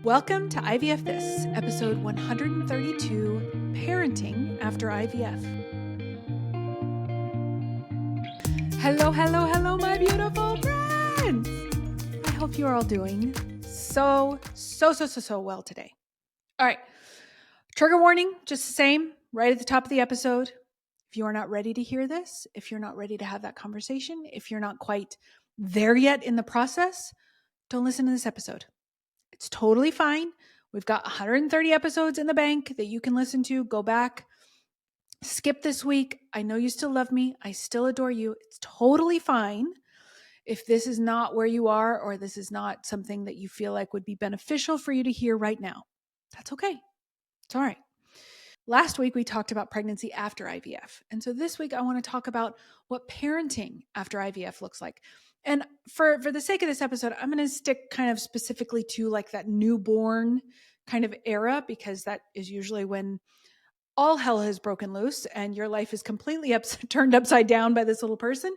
Welcome to IVF This, episode 132, Parenting After IVF. Hello, my beautiful friends. I hope you are all doing so well today. All right, trigger warning, just the same, right at the top of the episode. If you are not ready to hear this, if you're not ready to have that conversation, if you're not quite there yet in the process, don't listen to this episode. It's totally fine. We've got 130 episodes in the bank that you can listen to. Go back, skip this week. I know you still love me. I still adore you. It's totally fine if this is not where you are or this is not something that you feel like would be beneficial for you to hear right now. That's okay. It's all right. Last week, we talked about pregnancy after IVF. And so this week, I want to talk about what parenting after IVF looks like. And for the sake of this episode, I'm going to stick kind of specifically to like that newborn kind of era, because that is usually when all hell has broken loose and your life is completely turned upside down by this little person.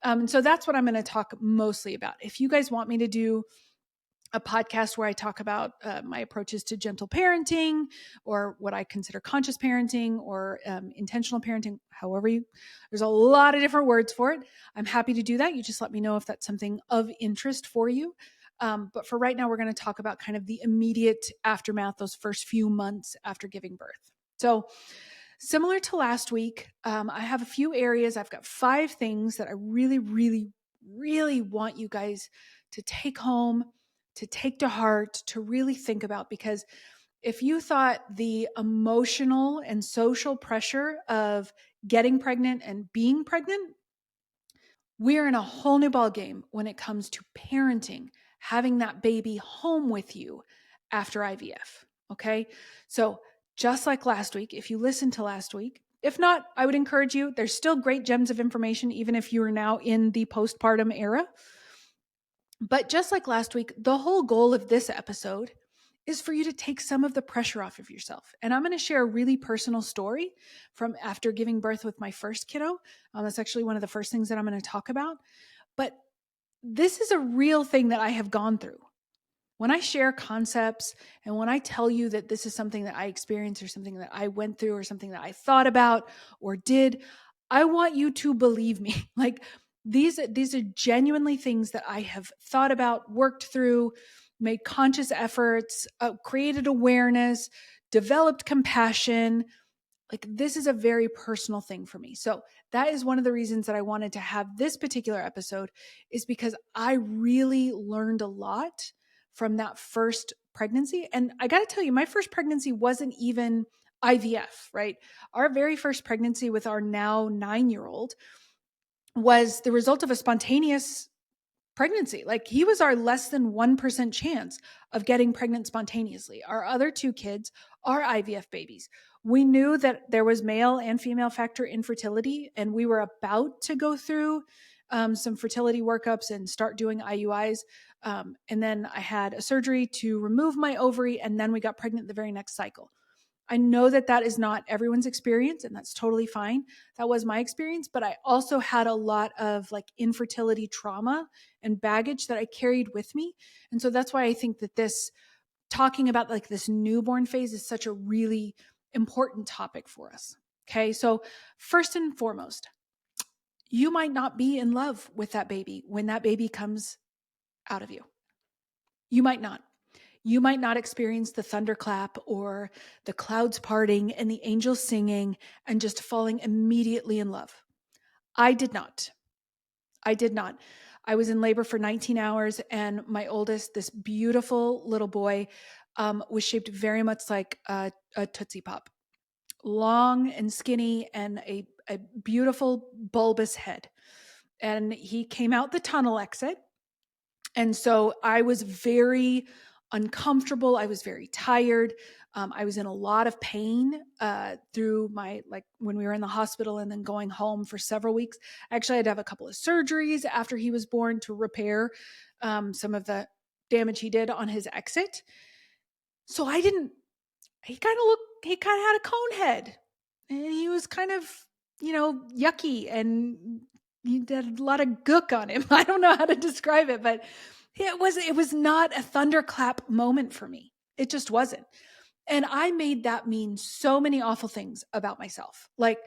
And so that's what I'm going to talk mostly about. If you guys want me to do a podcast where I talk about my approaches to gentle parenting, or what I consider conscious parenting, or intentional parenting, there's a lot of different words for it. I'm happy to do that. You just let me know if that's something of interest for you. But for right now, we're going to talk about kind of the immediate aftermath, those first few months after giving birth. So similar to last week, I have a few areas. I've got 5 things that I really want you guys to take home, to take to heart, to really think about. Because if you thought the emotional and social pressure of getting pregnant and being pregnant, we're in a whole new ballgame when it comes to parenting, having that baby home with you after IVF. Okay. So just like last week, if you listened to last week, if not, I would encourage you, there's still great gems of information, even if you are now in the postpartum era. But just like last week, the whole goal of this episode is for you to take some of the pressure off of yourself. And I'm going to share a really personal story from after giving birth with my first kiddo. That's actually one of the first things that I'm going to talk about. But this is a real thing that I have gone through. When I share concepts and when I tell you that this is something that I experienced or something that I went through or something that I thought about or did, I want you to believe me. Like these are genuinely things that I have thought about, worked through, made conscious efforts, created awareness, developed compassion. Like this is a very personal thing for me. So that is one of the reasons that I wanted to have this particular episode, is because I really learned a lot from that first pregnancy. And I got to tell you, my first pregnancy wasn't even IVF, right? Our very first pregnancy with our now 9-year-old was the result of a spontaneous pregnancy. Like he was our less than 1% chance of getting pregnant spontaneously. Our other 2 kids are IVF babies. We knew that there was male and female factor infertility, and we were about to go through some fertility workups and start doing IUIs. And then I had a surgery to remove my ovary, and then we got pregnant the very next cycle. I know that that is not everyone's experience, and that's totally fine. That was my experience, but I also had a lot of like infertility trauma and baggage that I carried with me. And so that's why I think that this talking about like this newborn phase is such a really important topic for us. Okay. So first and foremost, you might not be in love with that baby when that baby comes out of you. You might not. You might not experience the thunderclap or the clouds parting and the angels singing and just falling immediately in love. I did not. I did not. I was in labor for 19 hours, and my oldest, this beautiful little boy, was shaped very much like a Tootsie Pop. Long and skinny and a beautiful bulbous head. And he came out the tunnel exit. And so I was very uncomfortable. I was very tired. I was in a lot of pain through when we were in the hospital and then going home for several weeks. Actually, I had to have a couple of surgeries after he was born to repair some of the damage he did on his exit. So he kind of had a cone head, and he was kind of, yucky, and he did a lot of gook on him. I don't know how to describe it, but it was not a thunderclap moment for me. It just wasn't. And I made that mean so many awful things about myself. Like,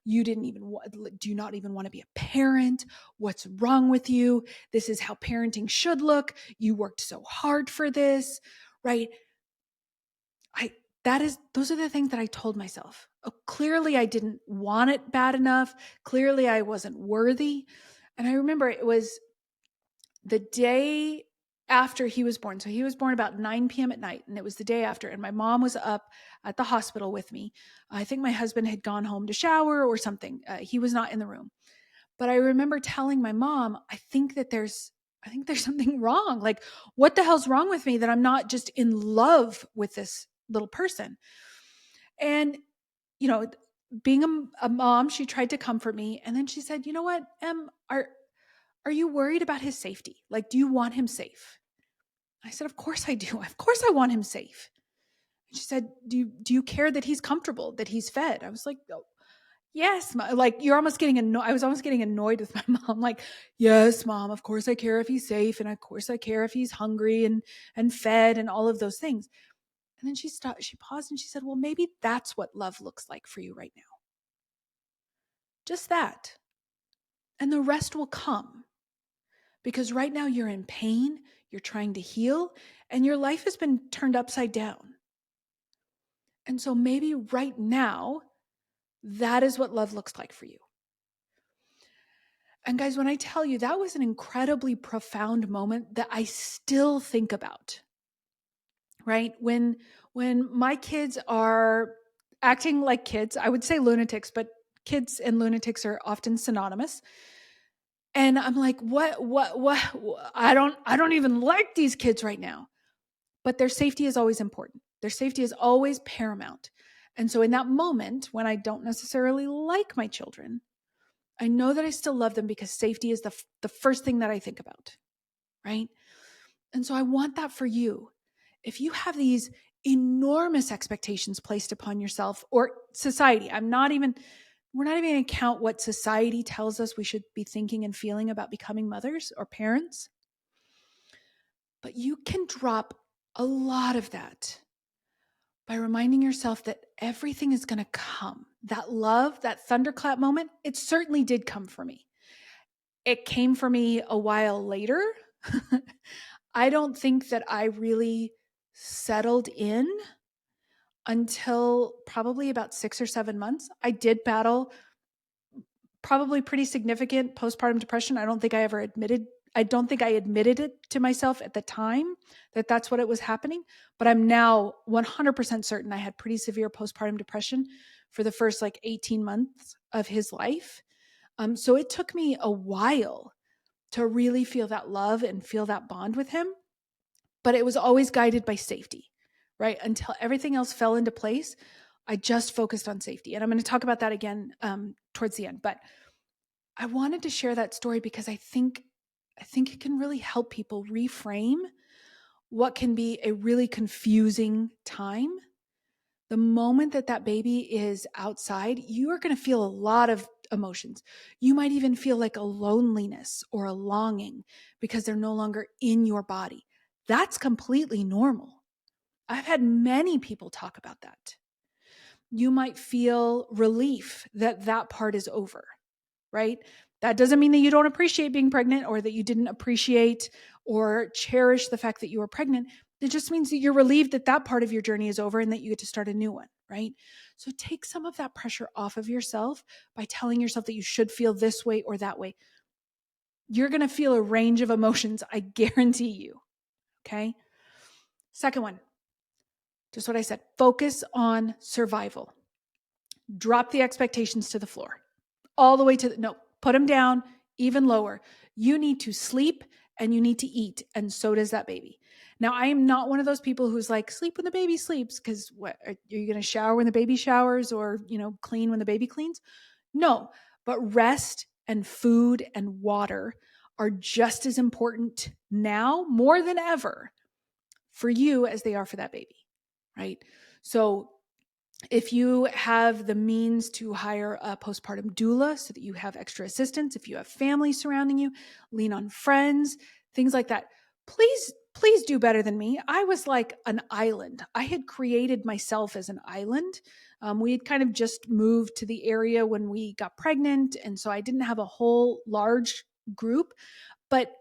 you didn't even do you not even want to be a parent? What's wrong with you? This is how parenting should look. You worked so hard for this, right? I those are the things that I told myself. Oh, clearly I didn't want it bad enough. Clearly I wasn't worthy. And I remember it was the day after he was born. So he was born about 9 p.m. at night, and it was the day after. And my mom was up at the hospital with me. I think my husband had gone home to shower or something. He was not in the room. But I remember telling my mom, I think there's something wrong. Like, what the hell's wrong with me that I'm not just in love with this little person? And, you know, being a mom, she tried to comfort me. And then she said, you know what, Em, are you worried about his safety? Like, do you want him safe? I said, of course I do. Of course I want him safe. And she said, do you care that he's comfortable, that he's fed? I was like, oh, yes. Like, you're almost getting annoyed. I was almost getting annoyed with my mom. Like, yes, mom, of course I care if he's safe. And of course I care if he's hungry and fed and all of those things. And then she paused and she said, well, maybe that's what love looks like for you right now. Just that. And the rest will come. Because right now you're in pain, you're trying to heal, and your life has been turned upside down. And so maybe right now, that is what love looks like for you. And guys, when I tell you, that was an incredibly profound moment that I still think about, right? When my kids are acting like kids, I would say lunatics, but kids and lunatics are often synonymous. And I'm like, what, I don't even like these kids right now. But their safety is always important. Their safety is always paramount. And so in that moment, when I don't necessarily like my children, I know that I still love them because safety is the first thing that I think about, right? And so I want that for you. If you have these enormous expectations placed upon yourself or society, we're not even going to count what society tells us we should be thinking and feeling about becoming mothers or parents. But you can drop a lot of that by reminding yourself that everything is going to come. That love, that thunderclap moment, it certainly did come for me. It came for me a while later. I don't think that I really settled in until probably about 6 or 7 months. I did battle probably pretty significant postpartum depression. I don't think I admitted it to myself at the time that that's what it was happening, but I'm now 100% certain I had pretty severe postpartum depression for the first 18 months of his life. So it took me a while to really feel that love and feel that bond with him, but it was always guided by safety, right? Until everything else fell into place, I just focused on safety. And I'm going to talk about that again towards the end, but I wanted to share that story because I think it can really help people reframe what can be a really confusing time. The moment that baby is outside, you are going to feel a lot of emotions. You might even feel like a loneliness or a longing because they're no longer in your body. That's completely normal. I've had many people talk about that. You might feel relief that part is over, right? That doesn't mean that you don't appreciate being pregnant or that you didn't appreciate or cherish the fact that you were pregnant. It just means that you're relieved that part of your journey is over and that you get to start a new one, right? So take some of that pressure off of yourself by telling yourself that you should feel this way or that way. You're going to feel a range of emotions, I guarantee you, okay? Second one, just what I said, focus on survival. Drop the expectations to the floor. All the way to put them down even lower. You need to sleep and you need to eat, and so does that baby. Now, I am not one of those people who's like, sleep when the baby sleeps, because what, are you going to shower when the baby showers or, clean when the baby cleans? No, but rest and food and water are just as important now, more than ever, for you as they are for that baby, right? So if you have the means to hire a postpartum doula so that you have extra assistance, if you have family surrounding you, lean on friends, things like that. Please please do better than me. I was like an island. I had created myself as an island. We had kind of just moved to the area when we got pregnant. And so I didn't have a whole large group, but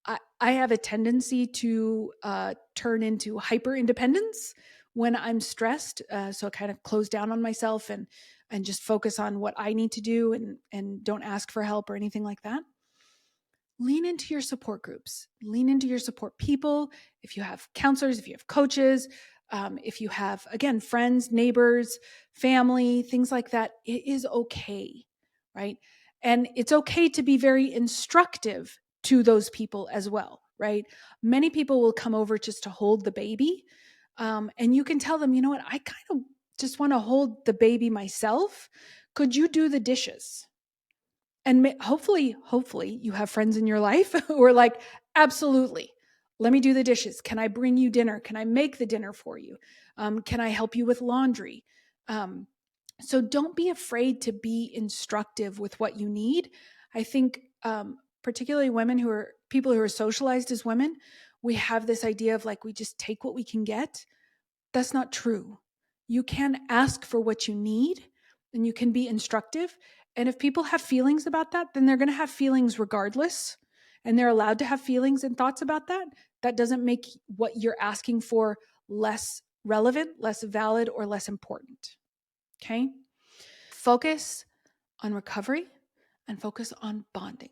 I have a tendency to turn into hyper independence when I'm stressed. So I kind of close down on myself and just focus on what I need to do and don't ask for help or anything like that. Lean into your support groups, lean into your support people. If you have counselors, if you have coaches, if you have, again, friends, neighbors, family, things like that, it is okay, right? And it's okay to be very instructive to those people as well, right? Many people will come over just to hold the baby. And you can tell them, you know what, I kind of just want to hold the baby myself. Could you do the dishes? And hopefully you have friends in your life who are like, absolutely, let me do the dishes. Can I bring you dinner? Can I make the dinner for you? Can I help you with laundry? So don't be afraid to be instructive with what you need. I think particularly people who are socialized as women, we have this idea of like, we just take what we can get. That's not true. You can ask for what you need and you can be instructive. And if people have feelings about that, then they're going to have feelings regardless. And they're allowed to have feelings and thoughts about that. That doesn't make what you're asking for less relevant, less valid, or less important. Okay? Focus on recovery and focus on bonding.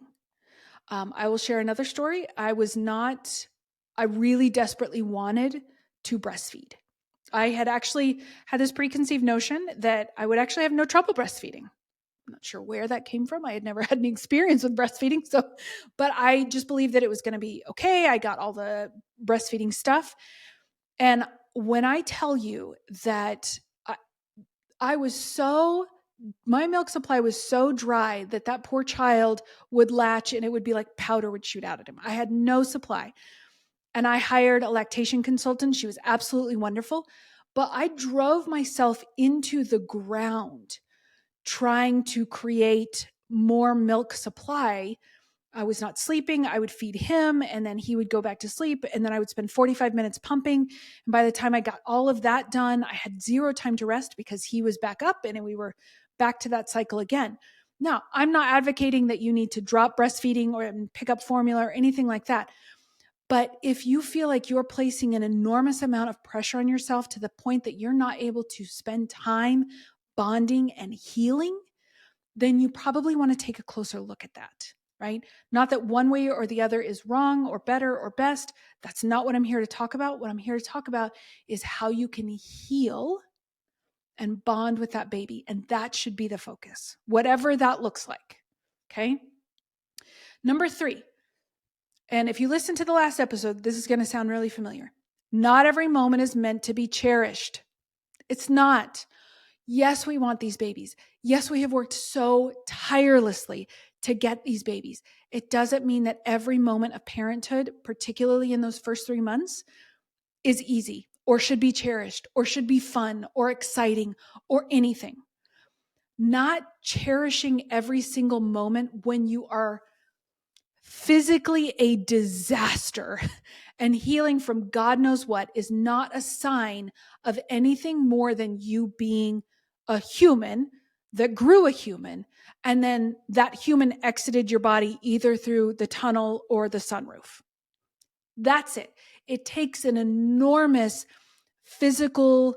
I will share another story. I really desperately wanted to breastfeed. I had actually had this preconceived notion that I would actually have no trouble breastfeeding. I'm not sure where that came from. I had never had any experience with breastfeeding. But I just believed that it was going to be okay. I got all the breastfeeding stuff. And when I tell you that my milk supply was so dry that poor child would latch and it would be like powder would shoot out at him. I had no supply. And I hired a lactation consultant. She was absolutely wonderful. But I drove myself into the ground trying to create more milk supply. I was not sleeping. I would feed him and then he would go back to sleep. And then I would spend 45 minutes pumping. And by the time I got all of that done, I had zero time to rest because he was back up and we were back to that cycle again. Now, I'm not advocating that you need to drop breastfeeding or pick up formula or anything like that. But if you feel like you're placing an enormous amount of pressure on yourself to the point that you're not able to spend time bonding and healing, then you probably want to take a closer look at that, right? Not that one way or the other is wrong or better or best. That's not what I'm here to talk about. What I'm here to talk about is how you can heal and bond with that baby. And that should be the focus, whatever that looks like. Okay. Number 3. And if you listen to the last episode, this is going to sound really familiar. Not every moment is meant to be cherished. It's not. Yes, we want these babies. Yes, we have worked so tirelessly to get these babies. It doesn't mean that every moment of parenthood, particularly in those first 3 months, is easy or should be cherished or should be fun or exciting or anything. Not cherishing every single moment when you are physically a disaster and healing from God knows what is not a sign of anything more than you being a human that grew a human. And then that human exited your body either through the tunnel or the sunroof. That's it. It takes an enormous physical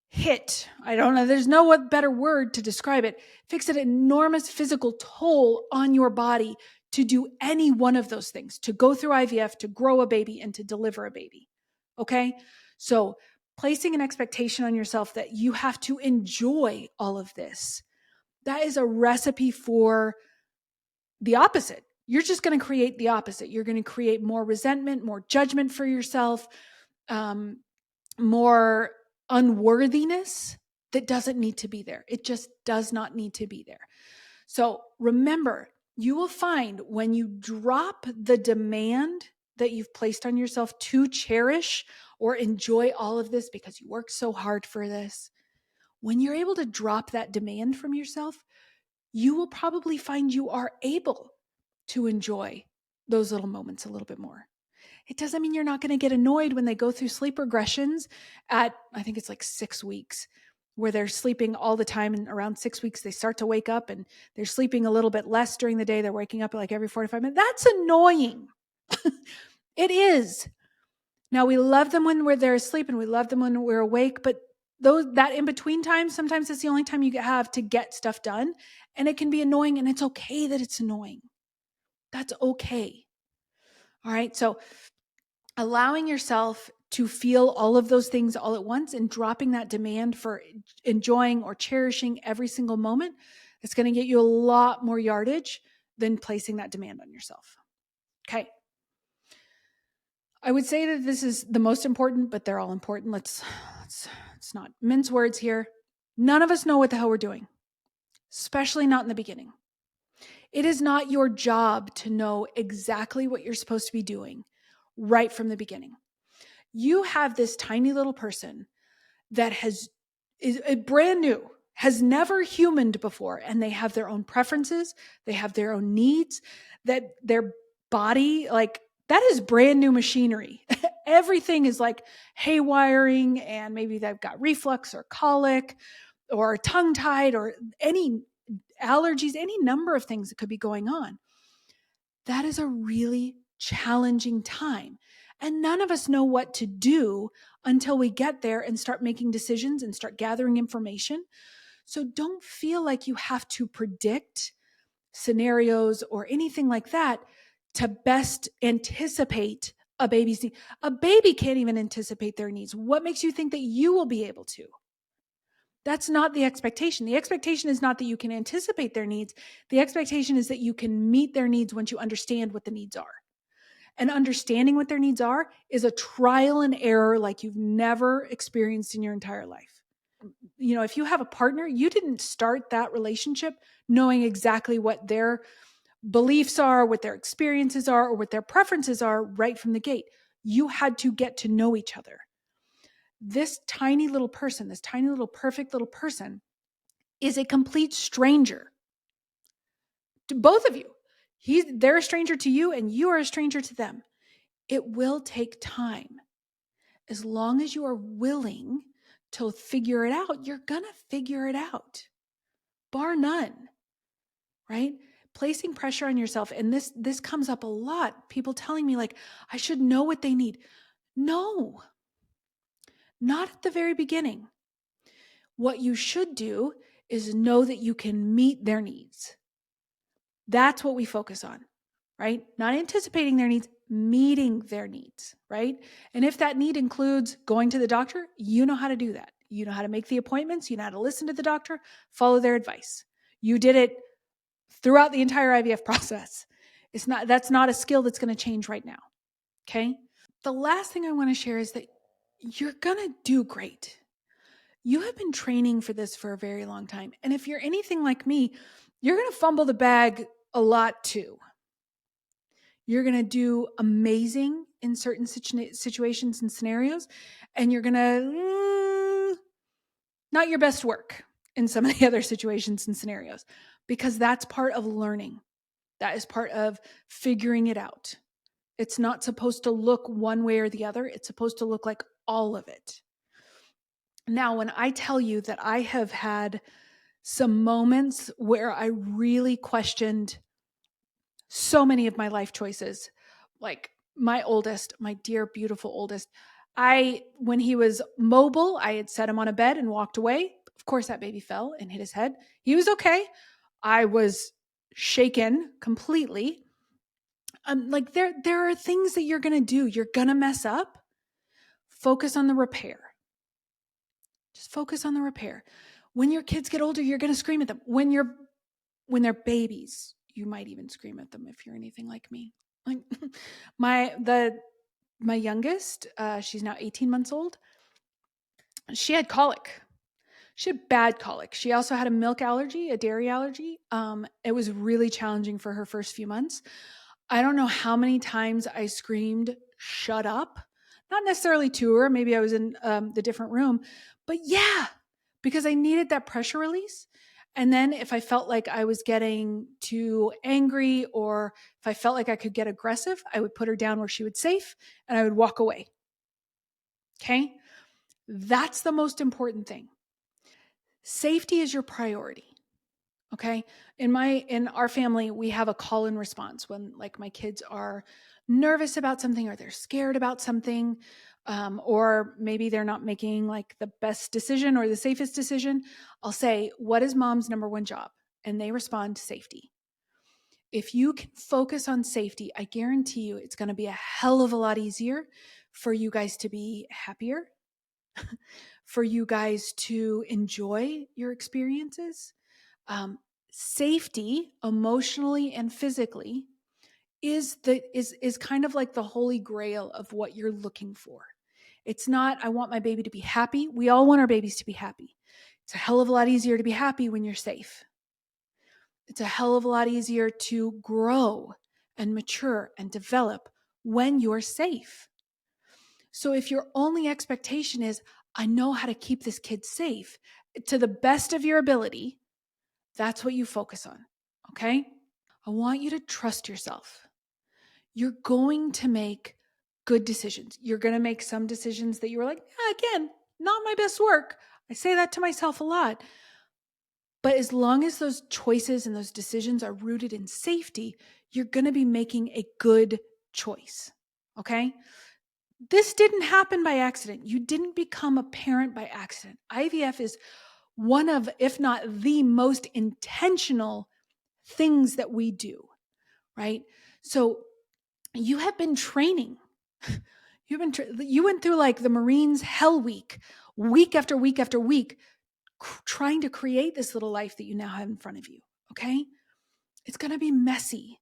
hit. I don't know. There's no better word to describe it. Takes an enormous physical toll on your body to do any one of those things, to go through IVF, to grow a baby, and to deliver a baby. Okay? So placing an expectation on yourself that you have to enjoy all of this, that is a recipe for the opposite. You're just going to create the opposite. You're going to create more resentment, more judgment for yourself, more unworthiness that doesn't need to be there. It just does not need to be there. So remember, you will find when you drop the demand that you've placed on yourself to cherish or enjoy all of this because you worked so hard for this, when you're able to drop that demand from yourself, you will probably find you are able to enjoy those little moments a little bit more. It doesn't mean you're not going to get annoyed when they go through sleep regressions at, I think it's like 6 weeks, where they're sleeping all the time. And around 6 weeks, they start to wake up and they're sleeping a little bit less during the day. They're waking up like every 45 minutes. That's annoying. It is. Now, we love them when they're asleep and we love them when we're awake, but that in between time, sometimes it's the only time you have to get stuff done. And it can be annoying, and it's okay that it's annoying. That's okay. All right. So allowing yourself to feel all of those things all at once and dropping that demand for enjoying or cherishing every single moment, it's going to get you a lot more yardage than placing that demand on yourself. Okay. I would say that this is the most important, but they're all important. Let's not mince words here. None of us know what the hell we're doing, especially not in the beginning. It is not your job to know exactly what you're supposed to be doing right from the beginning. You have this tiny little person that is brand new, has never humaned before, and they have their own preferences, they have their own needs, that their body, like, that is brand new machinery. Everything is like haywiring, and maybe they've got reflux or colic or tongue-tied or any allergies, any number of things that could be going on. That is a really challenging time. And none of us know what to do until we get there and start making decisions and start gathering information. So don't feel like you have to predict scenarios or anything like that to best anticipate a baby's need. A baby can't even anticipate their needs. What makes you think that you will be able to? That's not the expectation. The expectation is not that you can anticipate their needs. The expectation is that you can meet their needs once you understand what the needs are. And understanding what their needs are is a trial and error like you've never experienced in your entire life. You know, if you have a partner, you didn't start that relationship knowing exactly what their beliefs are, what their experiences are, or what their preferences are right from the gate. You had to get to know each other. This tiny little person, this tiny little perfect little person, is a complete stranger to both of you. They're a stranger to you, and you are a stranger to them. It will take time. As long as you are willing to figure it out, you're going to figure it out, bar none, right? Placing pressure on yourself. And this comes up a lot. People telling me like, I should know what they need. No, not at the very beginning. What you should do is know that you can meet their needs. That's what we focus on, right? Not anticipating their needs, meeting their needs, right? And if that need includes going to the doctor, you know how to do that. You know how to make the appointments. You know how to listen to the doctor, follow their advice. You did it throughout the entire IVF process. That's not a skill that's going to change right now. Okay. The last thing I want to share is that you're going to do great. You have been training for this for a very long time. And if you're anything like me, you're going to fumble the bag a lot too. You're going to do amazing in certain situations and scenarios, and you're going to not your best work in some of the other situations and scenarios, because that's part of learning. That is part of figuring it out. It's not supposed to look one way or the other. It's supposed to look like all of it. Now, when I tell you that I have had some moments where I really questioned so many of my life choices, like my oldest, my dear, beautiful oldest, when he was mobile, I had set him on a bed and walked away. Of course, that baby fell and hit his head. He was okay. I was shaken completely. Like there are things that you're going to do. You're going to mess up. Focus on the repair. Just focus on the repair. When your kids get older, you're going to scream at them. When they're babies, you might even scream at them if you're anything like me. Like my youngest, she's now 18 months old. She had colic. She had bad colic. She also had a milk allergy, a dairy allergy. It was really challenging for her first few months. I don't know how many times I screamed, "Shut up." Not necessarily to her. Maybe I was in the different room, but yeah, because I needed that pressure release. And then if I felt like I was getting too angry or if I felt like I could get aggressive, I would put her down where she was safe and I would walk away. Okay? That's the most important thing. Safety is your priority. Okay? In our family, we have a call and response when like my kids are nervous about something or they're scared about something, or maybe they're not making like the best decision or the safest decision. I'll say, what is mom's number one job? And they respond, safety. If you can focus on safety, I guarantee you it's going to be a hell of a lot easier for you guys to be happier, for you guys to enjoy your experiences. Safety, emotionally and physically, is kind of like the holy grail of what you're looking for. It's not, I want my baby to be happy. We all want our babies to be happy. It's a hell of a lot easier to be happy when you're safe. It's a hell of a lot easier to grow and mature and develop when you're safe. So if your only expectation is, I know how to keep this kid safe to the best of your ability, that's what you focus on, okay? I want you to trust yourself. You're going to make good decisions. You're going to make some decisions that you were like, again, not my best work. I say that to myself a lot. But as long as those choices and those decisions are rooted in safety, you're going to be making a good choice, okay? This didn't happen by accident. You didn't become a parent by accident. IVF is one of, if not the most intentional things that we do, right? So you have been training. You went through like the Marines Hell Week, week after week after week, trying to create this little life that you now have in front of you, okay? It's going to be messy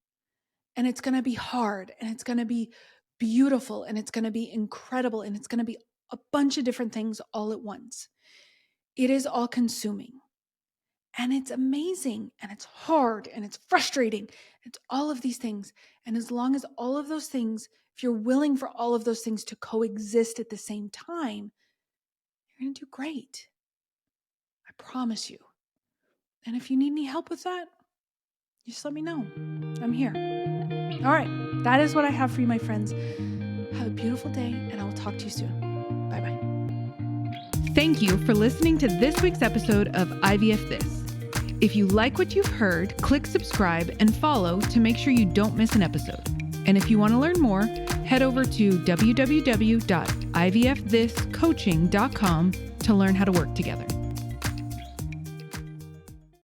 and it's going to be hard and it's going to be beautiful and it's going to be incredible and it's going to be a bunch of different things all at once. It is all consuming and it's amazing and it's hard and it's frustrating. It's all of these things. And as long as all of those things, if you're willing for all of those things to coexist at the same time, you're going to do great. I promise you. And if you need any help with that, just let me know. I'm here. All right. That is what I have for you, my friends. Have a beautiful day, and I will talk to you soon. Bye-bye. Thank you for listening to this week's episode of IVF This. If you like what you've heard, click subscribe and follow to make sure you don't miss an episode. And if you want to learn more, head over to www.ivfthiscoaching.com to learn how to work together.